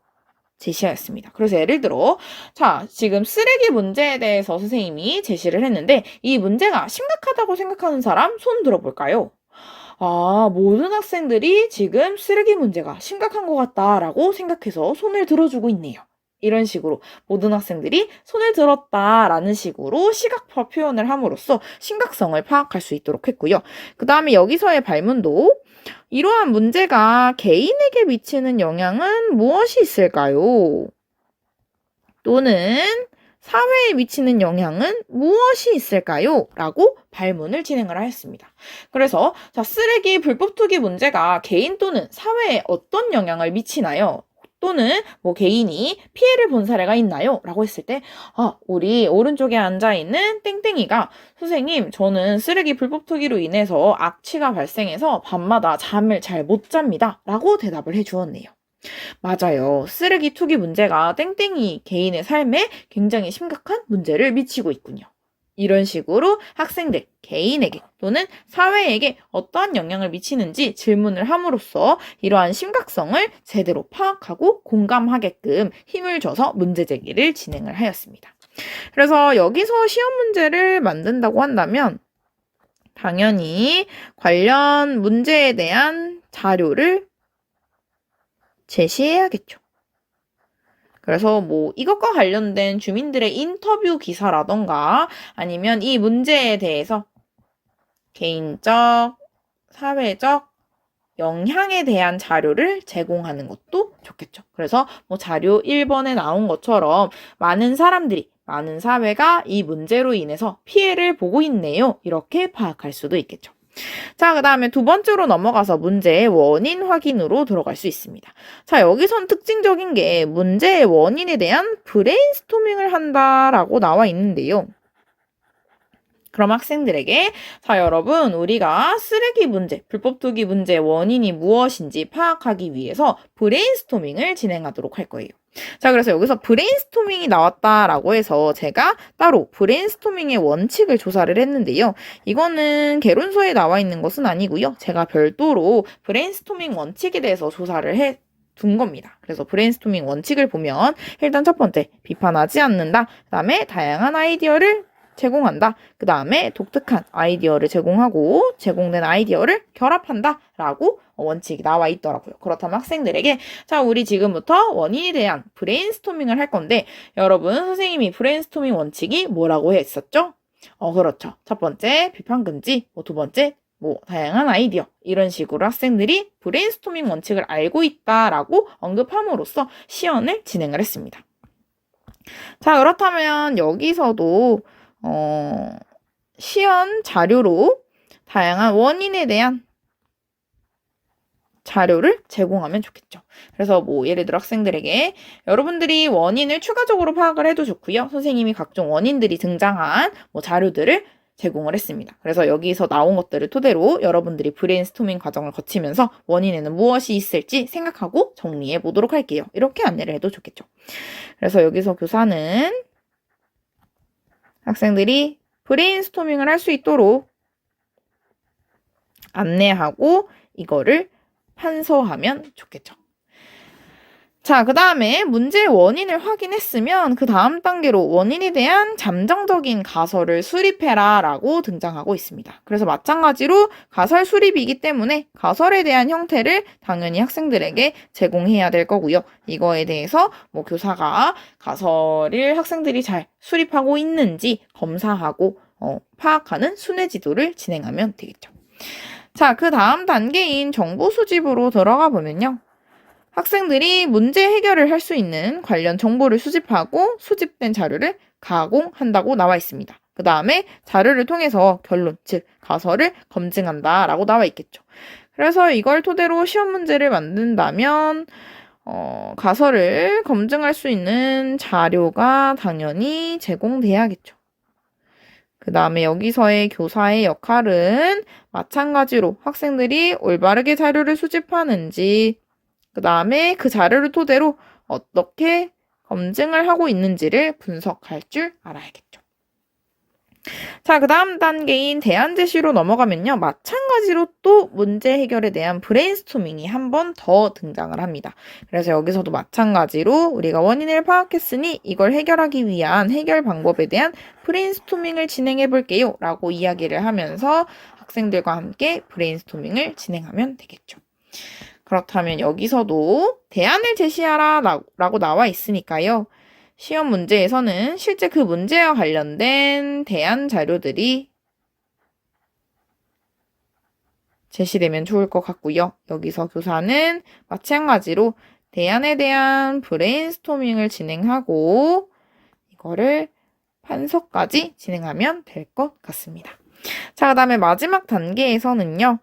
제시하였습니다. 그래서 예를 들어, 자, 지금 쓰레기 문제에 대해서 선생님이 제시를 했는데 이 문제가 심각하다고 생각하는 사람 손 들어볼까요? 아, 모든 학생들이 지금 쓰레기 문제가 심각한 것 같다라고 생각해서 손을 들어주고 있네요. 이런 식으로 모든 학생들이 손을 들었다라는 식으로 시각화 표현을 함으로써 심각성을 파악할 수 있도록 했고요. 그 다음에 여기서의 발문도 이러한 문제가 개인에게 미치는 영향은 무엇이 있을까요? 또는 사회에 미치는 영향은 무엇이 있을까요? 라고 발문을 진행을 하였습니다. 그래서 자, 쓰레기 불법 투기 문제가 개인 또는 사회에 어떤 영향을 미치나요? 또는 개인이 피해를 본 사례가 있나요? 라고 했을 때 우리 오른쪽에 앉아있는 땡땡이가 선생님, 저는 쓰레기 불법 투기로 인해서 악취가 발생해서 밤마다 잠을 잘 못 잡니다. 라고 대답을 해주었네요. 맞아요. 쓰레기 투기 문제가 땡땡이 개인의 삶에 굉장히 심각한 문제를 미치고 있군요. 이런 식으로 학생들, 개인에게 또는 사회에게 어떠한 영향을 미치는지 질문을 함으로써 이러한 심각성을 제대로 파악하고 공감하게끔 힘을 줘서 문제 제기를 진행을 하였습니다. 그래서 여기서 시험 문제를 만든다고 한다면 당연히 관련 문제에 대한 자료를 제시해야겠죠. 그래서 이것과 관련된 주민들의 인터뷰 기사라던가 아니면 이 문제에 대해서 개인적, 사회적 영향에 대한 자료를 제공하는 것도 좋겠죠. 그래서 자료 1번에 나온 것처럼 많은 사람들이, 많은 사회가 이 문제로 인해서 피해를 보고 있네요. 이렇게 파악할 수도 있겠죠. 자, 그 다음에 두 번째로 넘어가서 문제의 원인 확인으로 들어갈 수 있습니다. 자, 여기선 특징적인 게 문제의 원인에 대한 브레인스토밍을 한다라고 나와 있는데요. 그럼 학생들에게 자, 여러분, 우리가 쓰레기 문제, 불법 투기 문제의 원인이 무엇인지 파악하기 위해서 브레인스토밍을 진행하도록 할 거예요. 자, 그래서 여기서 브레인스토밍이 나왔다라고 해서 제가 따로 브레인스토밍의 원칙을 조사를 했는데요. 이거는 개론서에 나와 있는 것은 아니고요. 제가 별도로 브레인스토밍 원칙에 대해서 조사를 해 둔 겁니다. 그래서 브레인스토밍 원칙을 보면 일단 첫 번째, 비판하지 않는다. 그 다음에 다양한 아이디어를 제공한다. 그 다음에 독특한 아이디어를 제공하고 제공된 아이디어를 결합한다. 라고 원칙이 나와 있더라고요. 그렇다면 학생들에게 자, 우리 지금부터 원인에 대한 브레인스토밍을 할 건데 여러분, 선생님이 브레인스토밍 원칙이 뭐라고 했었죠? 그렇죠. 첫 번째, 비판 금지. 두 번째, 다양한 아이디어. 이런 식으로 학생들이 브레인스토밍 원칙을 알고 있다라고 언급함으로써 시연을 진행을 했습니다. 자, 그렇다면 여기서도 시연 자료로 다양한 원인에 대한 자료를 제공하면 좋겠죠. 그래서 예를 들어 학생들에게 여러분들이 원인을 추가적으로 파악을 해도 좋고요. 선생님이 각종 원인들이 등장한 자료들을 제공을 했습니다. 그래서 여기서 나온 것들을 토대로 여러분들이 브레인스토밍 과정을 거치면서 원인에는 무엇이 있을지 생각하고 정리해 보도록 할게요. 이렇게 안내를 해도 좋겠죠. 그래서 여기서 교사는 학생들이 브레인스토밍을 할 수 있도록 안내하고 이거를 판서하면 좋겠죠. 자, 그 다음에 문제의 원인을 확인했으면 그 다음 단계로 원인에 대한 잠정적인 가설을 수립해라 라고 등장하고 있습니다. 그래서 마찬가지로 가설 수립이기 때문에 가설에 대한 형태를 당연히 학생들에게 제공해야 될 거고요. 이거에 대해서 뭐 교사가 가설을 학생들이 잘 수립하고 있는지 검사하고 파악하는 순회 지도를 진행하면 되겠죠. 자, 그 다음 단계인 정보 수집으로 들어가 보면요. 학생들이 문제 해결을 할 수 있는 관련 정보를 수집하고 수집된 자료를 가공한다고 나와 있습니다. 그 다음에 자료를 통해서 결론, 즉 가설을 검증한다라고 나와 있겠죠. 그래서 이걸 토대로 시험 문제를 만든다면 가설을 검증할 수 있는 자료가 당연히 제공돼야겠죠. 그 다음에 여기서의 교사의 역할은 마찬가지로 학생들이 올바르게 자료를 수집하는지, 그 다음에 그 자료를 토대로 어떻게 검증을 하고 있는지를 분석할 줄 알아야겠죠. 자, 그 다음 단계인 대안 제시로 넘어가면요. 마찬가지로 또 문제 해결에 대한 브레인스토밍이 한 번 더 등장을 합니다. 그래서 여기서도 마찬가지로 우리가 원인을 파악했으니 이걸 해결하기 위한 해결 방법에 대한 브레인스토밍을 진행해 볼게요 라고 이야기를 하면서 학생들과 함께 브레인스토밍을 진행하면 되겠죠. 그렇다면 여기서도 대안을 제시하라 라고 나와 있으니까요. 시험 문제에서는 실제 그 문제와 관련된 대안 자료들이 제시되면 좋을 것 같고요. 여기서 교사는 마찬가지로 대안에 대한 브레인스토밍을 진행하고 이거를 판서까지 진행하면 될 것 같습니다. 자, 그 다음에 마지막 단계에서는요.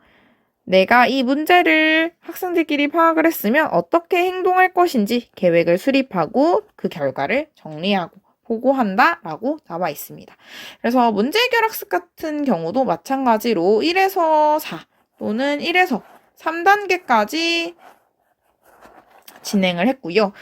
내가 이 문제를 학생들끼리 파악을 했으면 어떻게 행동할 것인지 계획을 수립하고 그 결과를 정리하고 보고한다라고 나와 있습니다. 그래서 문제 해결 학습 같은 경우도 마찬가지로 1에서 4 또는 1에서 3단계까지 진행을 했고요.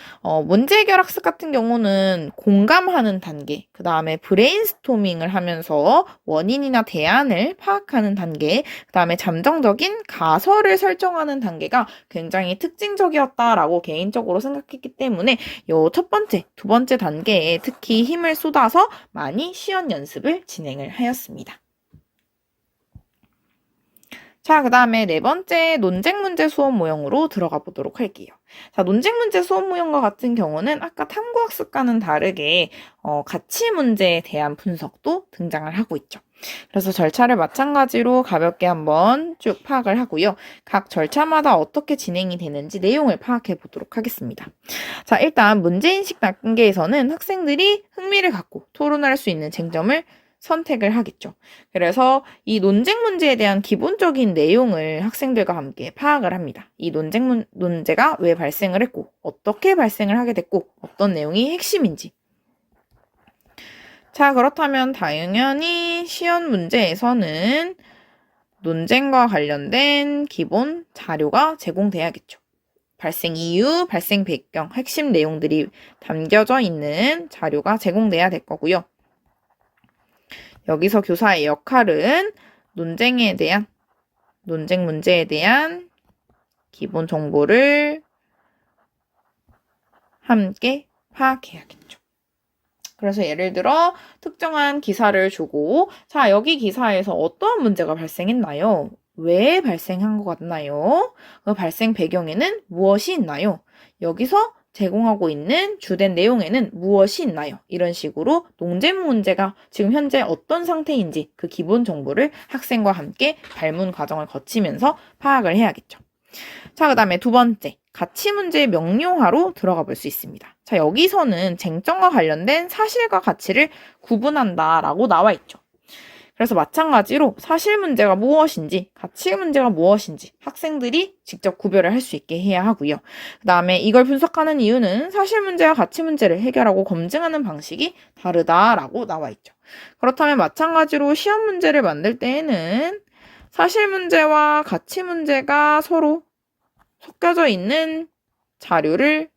문제 해결 학습 같은 경우는 공감하는 단계, 그 다음에 브레인스토밍을 하면서 원인이나 대안을 파악하는 단계, 그 다음에 잠정적인 가설을 설정하는 단계가 굉장히 특징적이었다라고 개인적으로 생각했기 때문에 요 첫 번째, 두 번째 단계에 특히 힘을 쏟아서 많이 시연 연습을 진행을 하였습니다. 자, 그 다음에 네 번째 논쟁 문제 수업 모형으로 들어가 보도록 할게요. 자, 논쟁 문제 수업 모형과 같은 경우는 아까 탐구학습과는 다르게 가치 문제에 대한 분석도 등장을 하고 있죠. 그래서 절차를 마찬가지로 가볍게 한번 쭉 파악을 하고요. 각 절차마다 어떻게 진행이 되는지 내용을 파악해 보도록 하겠습니다. 자, 일단 문제인식 단계에서는 학생들이 흥미를 갖고 토론할 수 있는 쟁점을 선택을 하겠죠. 그래서 이 논쟁 문제에 대한 기본적인 내용을 학생들과 함께 파악을 합니다. 이 논제가 왜 발생을 했고, 어떻게 발생을 하게 됐고, 어떤 내용이 핵심인지. 자, 그렇다면 당연히 시연 문제에서는 논쟁과 관련된 기본 자료가 제공돼야겠죠. 발생 이유, 발생 배경, 핵심 내용들이 담겨져 있는 자료가 제공돼야 될 거고요. 여기서 교사의 역할은 논쟁 문제에 대한 기본 정보를 함께 파악해야겠죠. 그래서 예를 들어 특정한 기사를 주고, 자, 여기 기사에서 어떠한 문제가 발생했나요? 왜 발생한 것 같나요? 그 발생 배경에는 무엇이 있나요? 여기서 제공하고 있는 주된 내용에는 무엇이 있나요? 이런 식으로 논쟁 문제가 지금 현재 어떤 상태인지 그 기본 정보를 학생과 함께 발문 과정을 거치면서 파악을 해야겠죠. 자, 그 다음에 두 번째, 가치 문제의 명료화로 들어가 볼 수 있습니다. 자, 여기서는 쟁점과 관련된 사실과 가치를 구분한다라고 나와 있죠. 그래서 마찬가지로 사실 문제가 무엇인지, 가치 문제가 무엇인지 학생들이 직접 구별을 할 수 있게 해야 하고요. 그 다음에 이걸 분석하는 이유는 사실 문제와 가치 문제를 해결하고 검증하는 방식이 다르다라고 나와 있죠. 그렇다면 마찬가지로 시험 문제를 만들 때에는 사실 문제와 가치 문제가 서로 섞여져 있는 자료를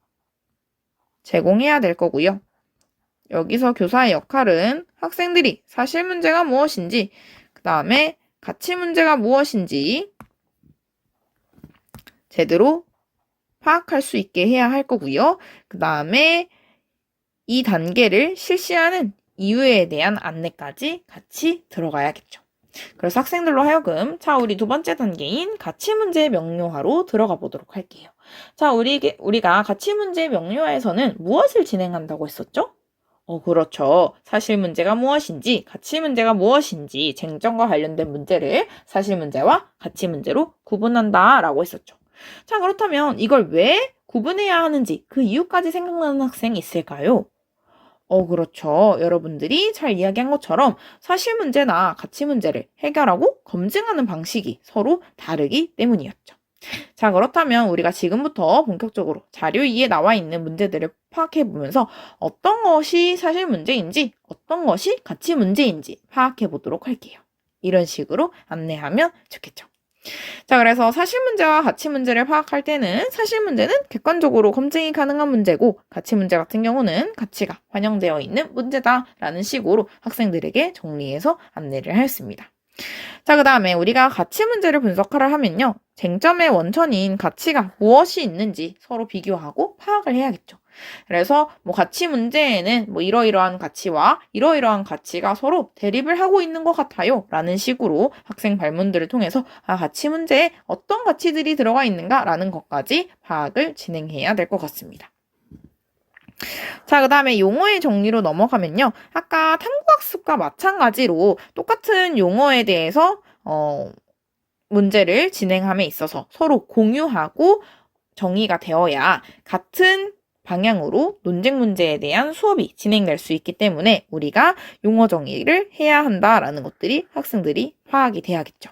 제공해야 될 거고요. 여기서 교사의 역할은 학생들이 사실 문제가 무엇인지, 그 다음에 가치 문제가 무엇인지 제대로 파악할 수 있게 해야 할 거고요. 그 다음에 이 단계를 실시하는 이유에 대한 안내까지 같이 들어가야겠죠. 그래서 학생들로 하여금 자, 우리 두 번째 단계인 가치문제 명료화로 들어가 보도록 할게요. 자, 우리가 가치문제 명료화에서는 무엇을 진행한다고 했었죠? 그렇죠. 사실 문제가 무엇인지, 가치 문제가 무엇인지, 쟁점과 관련된 문제를 사실 문제와 가치 문제로 구분한다 라고 했었죠. 자, 그렇다면 이걸 왜 구분해야 하는지 그 이유까지 생각나는 학생이 있을까요? 그렇죠. 여러분들이 잘 이야기한 것처럼 사실 문제나 가치 문제를 해결하고 검증하는 방식이 서로 다르기 때문이었죠. 자, 그렇다면 우리가 지금부터 본격적으로 자료 2에 나와 있는 문제들을 파악해 보면서 어떤 것이 사실 문제인지, 어떤 것이 가치 문제인지 파악해 보도록 할게요. 이런 식으로 안내하면 좋겠죠. 자, 그래서 사실 문제와 가치 문제를 파악할 때는 사실 문제는 객관적으로 검증이 가능한 문제고 가치 문제 같은 경우는 가치가 반영되어 있는 문제다라는 식으로 학생들에게 정리해서 안내를 하였습니다. 자, 그 다음에 우리가 가치 문제를 분석하려 하면요. 쟁점의 원천인 가치가 무엇이 있는지 서로 비교하고 파악을 해야겠죠. 그래서 가치 문제에는 이러이러한 가치와 이러이러한 가치가 서로 대립을 하고 있는 것 같아요. 라는 식으로 학생 발문들을 통해서 가치 문제에 어떤 가치들이 들어가 있는가 라는 것까지 파악을 진행해야 될 것 같습니다. 자, 그 다음에 용어의 정리로 넘어가면요. 아까 탐구학습과 마찬가지로 똑같은 용어에 대해서 문제를 진행함에 있어서 서로 공유하고 정의가 되어야 같은 방향으로 논쟁 문제에 대한 수업이 진행될 수 있기 때문에 우리가 용어 정의를 해야 한다라는 것들이 학생들이 파악이 돼야겠죠.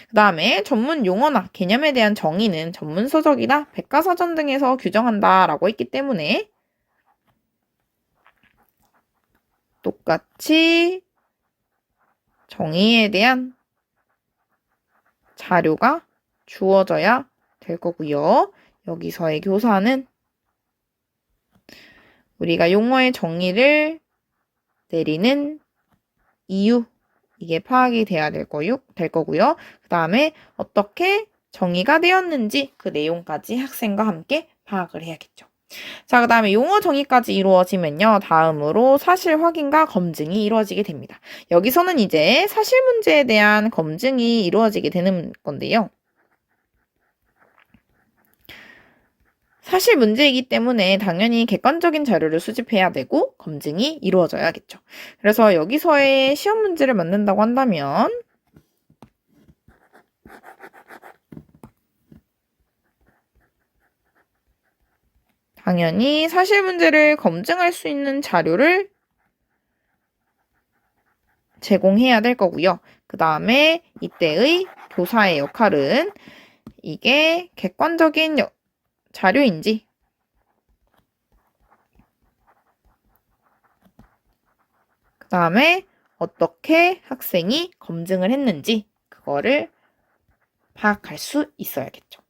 그 다음에 전문 용어나 개념에 대한 정의는 전문서적이나 백과사전 등에서 규정한다라고 했기 때문에 똑같이 정의에 대한 자료가 주어져야 될 거고요. 여기서의 교사는 우리가 용어의 정의를 내리는 이유, 이게 파악이 돼야 될 거고요. 그 다음에 어떻게 정의가 되었는지 그 내용까지 학생과 함께 파악을 해야겠죠. 자, 그 다음에 용어 정의까지 이루어지면요. 다음으로 사실 확인과 검증이 이루어지게 됩니다. 여기서는 이제 사실 문제에 대한 검증이 이루어지게 되는 건데요. 사실 문제이기 때문에 당연히 객관적인 자료를 수집해야 되고 검증이 이루어져야겠죠. 그래서 여기서의 시험 문제를 만든다고 한다면 당연히 사실 문제를 검증할 수 있는 자료를 제공해야 될 거고요. 그 다음에 이때의 교사의 역할은 이게 객관적인 자료인지 그 다음에 어떻게 학생이 검증을 했는지 그거를 파악할 수 있어야겠죠.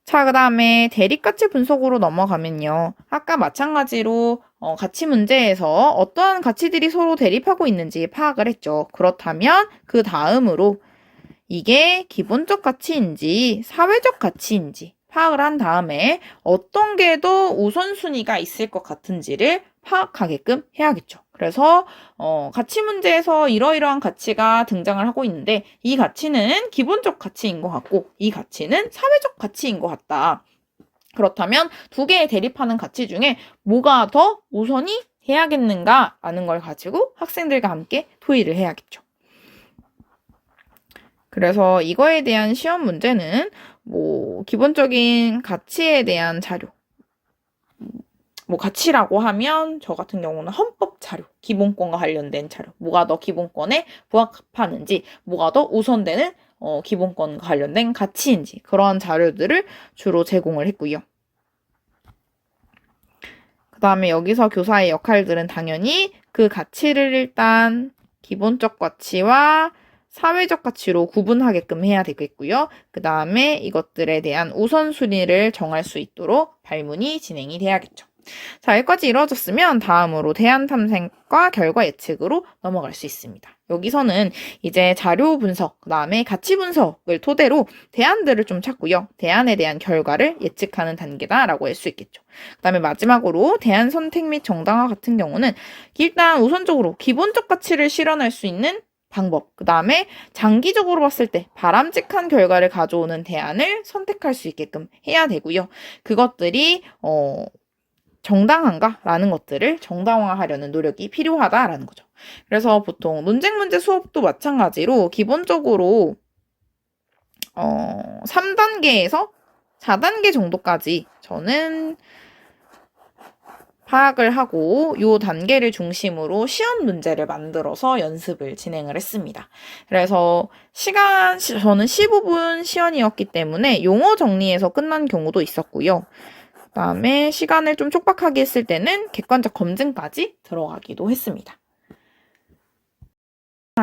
자, 그 다음에 대립가치 분석으로 넘어가면요. 아까 마찬가지로 가치 문제에서 어떠한 가치들이 서로 대립하고 있는지 파악을 했죠. 그렇다면 그 다음으로 이게 기본적 가치인지 사회적 가치인지 파악을 한 다음에 어떤 게 더 우선순위가 있을 것 같은지를 파악하게끔 해야겠죠. 그래서 가치 문제에서 이러이러한 가치가 등장을 하고 있는데 이 가치는 기본적 가치인 것 같고 이 가치는 사회적 가치인 것 같다. 그렇다면 두 개의 대립하는 가치 중에 뭐가 더 우선이 돼야겠는가라는 걸 가지고 학생들과 함께 토의를 해야겠죠. 그래서 이거에 대한 시험 문제는 기본적인 가치에 대한 자료, 가치라고 하면 저 같은 경우는 헌법 자료, 기본권과 관련된 자료, 뭐가 더 기본권에 부합하는지, 뭐가 더 우선되는 기본권과 관련된 가치인지 그런 자료들을 주로 제공을 했고요. 그 다음에 여기서 교사의 역할들은 당연히 그 가치를 일단 기본적 가치와 사회적 가치로 구분하게끔 해야 되겠고요. 그 다음에 이것들에 대한 우선순위를 정할 수 있도록 발문이 진행이 돼야겠죠. 자, 여기까지 이루어졌으면 다음으로 대안 탐색과 결과 예측으로 넘어갈 수 있습니다. 여기서는 이제 자료 분석, 그다음에 가치 분석을 토대로 대안들을 좀 찾고요. 대안에 대한 결과를 예측하는 단계다라고 할 수 있겠죠. 그다음에 마지막으로 대안 선택 및 정당화 같은 경우는 일단 우선적으로 기본적 가치를 실현할 수 있는 방법, 그 다음에 장기적으로 봤을 때 바람직한 결과를 가져오는 대안을 선택할 수 있게끔 해야 되고요. 그것들이 정당한가라는 것들을 정당화하려는 노력이 필요하다라는 거죠. 그래서 보통 논쟁 문제 수업도 마찬가지로 기본적으로 3단계에서 4단계 정도까지 저는 파악을 하고 요 단계를 중심으로 시험 문제를 만들어서 연습을 진행을 했습니다. 그래서 저는 15분 시연이었기 때문에 용어 정리해서 끝난 경우도 있었고요. 그다음에 시간을 좀 촉박하게 했을 때는 객관적 검증까지 들어가기도 했습니다.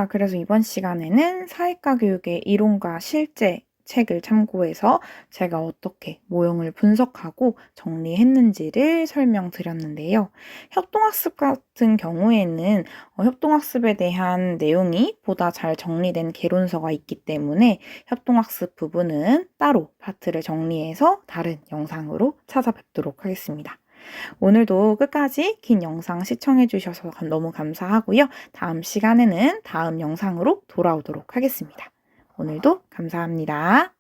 그래서 이번 시간에는 사회과 교육의 이론과 실제 책을 참고해서 제가 어떻게 모형을 분석하고 정리했는지를 설명드렸는데요. 협동학습 같은 경우에는 협동학습에 대한 내용이 보다 잘 정리된 개론서가 있기 때문에 협동학습 부분은 따로 파트를 정리해서 다른 영상으로 찾아뵙도록 하겠습니다. 오늘도 끝까지 긴 영상 시청해주셔서 너무 감사하고요. 다음 시간에는 다음 영상으로 돌아오도록 하겠습니다. 오늘도 감사합니다.